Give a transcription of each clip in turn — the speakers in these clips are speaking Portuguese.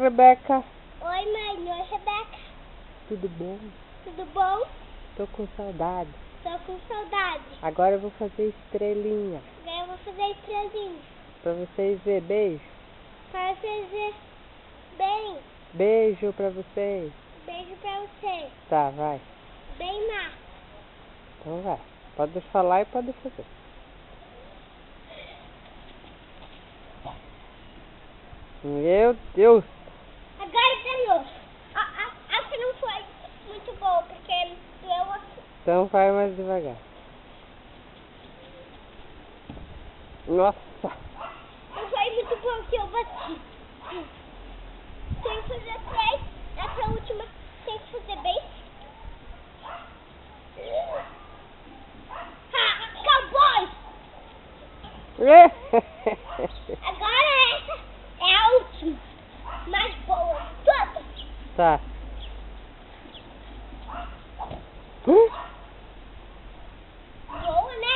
Rebeca. Oi, mãe. Oi, Rebeca. Tudo bom? Tudo bom? Tô com saudade. Tô com saudade. Agora eu vou fazer estrelinha. Agora eu vou fazer estrelinha. Pra vocês verem. Beijo. Para vocês verem bem. Beijo pra vocês. Beijo pra vocês. Tá, vai. Bem má. Então vai. Pode falar e pode fazer. Meu Deus. Agora ganhou. Acho que não foi muito bom, porque doeu aqui. Então vai mais devagar. Nossa. Não foi muito bom que eu bati. Tem que fazer 3. Essa última tem que fazer bem. Cowboy! Agora essa é a última. Mais boa. Toda. Tá. Boa, né?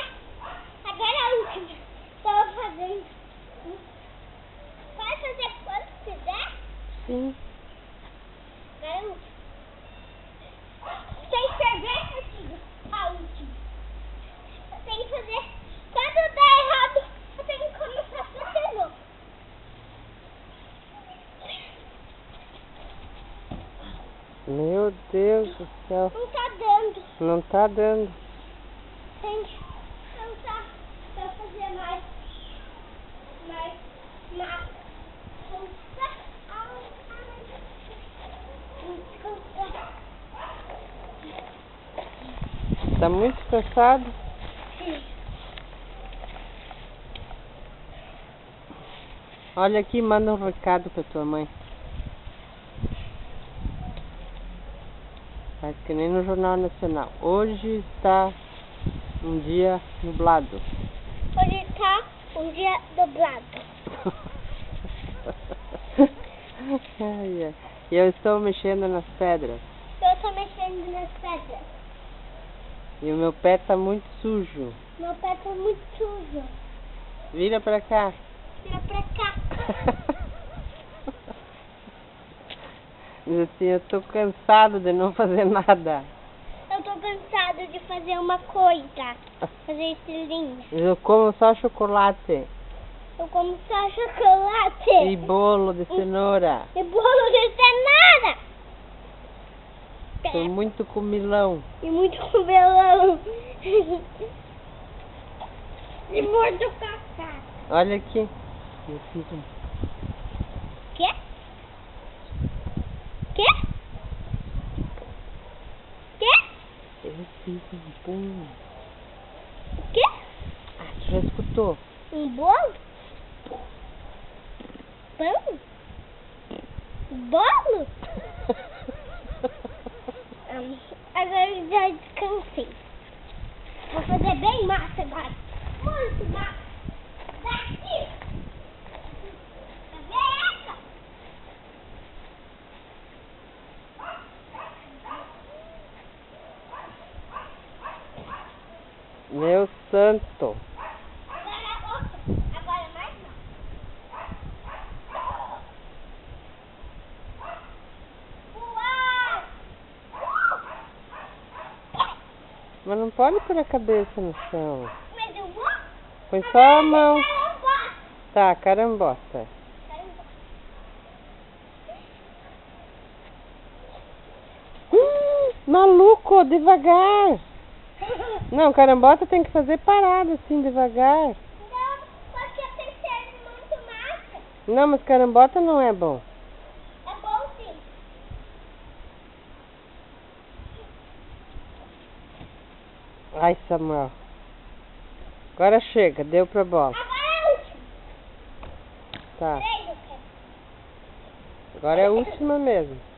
Agora é a última. Tô fazendo. Pode fazer quando quiser? Sim. Agora é a última. Sem cerveja, filho. A última. Eu tenho que fazer. Quando der errado, eu tenho que começar a fazer de novo. Meu Deus do céu. Não tá dando. Não tá dando. Tem que cantar pra fazer mais. Tá muito cansado? Sim. Olha aqui, manda um recado pra tua mãe. Faz que nem no Jornal Nacional. Hoje está um dia nublado. Hoje tá um dia nublado. Ai, ai. E eu estou mexendo nas pedras. Eu tô mexendo nas pedras. E o meu pé tá muito sujo. Meu pé tá muito sujo. Vira pra cá. Vira pra cá. Diz assim, eu tô cansado de não fazer nada. Eu tô cansado de fazer uma coisa. Fazer estrelinha. Eu como só chocolate. Eu como só chocolate. E bolo de cenoura. E bolo de cenoura. Tô muito comilão. E muito cabelão. E muito cacá. Olha aqui. Eu fiz um... Quê? Quê? Quê? Eu fiz um bolo. Quê? Ah, tu já escutou? Um bolo? Pão? Bolo? Agora eu já descansei. Vou fazer bem massa agora. Muito massa. Daqui. Tá vendo? Meu santo. Agora outra. Agora mais não. Uau! Mas não pode pôr a cabeça no chão. Mas eu vou? Põe só a mão. Caramba! Tá, carambota. Maluco, devagar. Não, carambota tem que fazer parado assim, devagar. Não, porque tem que ser muito massa. Não, mas carambota não é bom. É bom sim. Ai, Samuel. Agora chega, deu pra bola. Agora é a última. Tá, Peraí, Lucas. agora é a última mesmo.